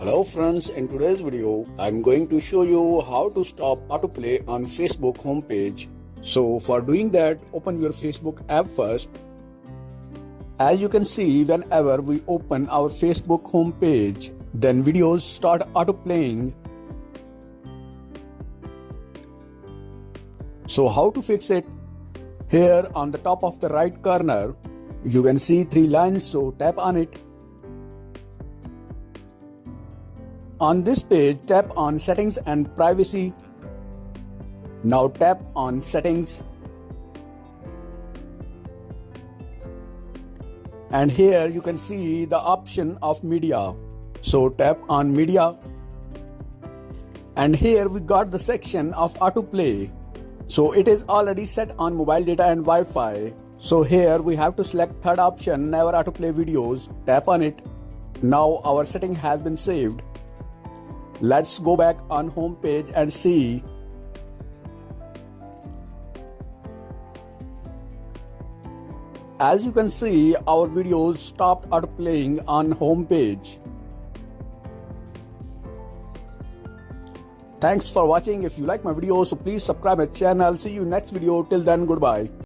Hello friends, in today's video, I'm going to show you how to stop autoplay on Facebook homepage. So for doing that, open your Facebook app first. As you can see, whenever we open our Facebook homepage, then videos start autoplaying. So how to fix it? Here on the top of the right corner, you can see 3 lines, so tap on it. On this page, tap on Settings and Privacy. Now tap on Settings. And here you can see the option of Media. So tap on Media. And here we got the section of Autoplay. So it is already set on mobile data and Wi-Fi. So here we have to select third option, Never Autoplay Videos. Tap on it. Now our setting has been saved. Let's go back on home page and see. As you can see, our videos stopped autoplaying on home page. Thanks for watching. If you like my video, so please subscribe my channel. See you next video. Till then, goodbye.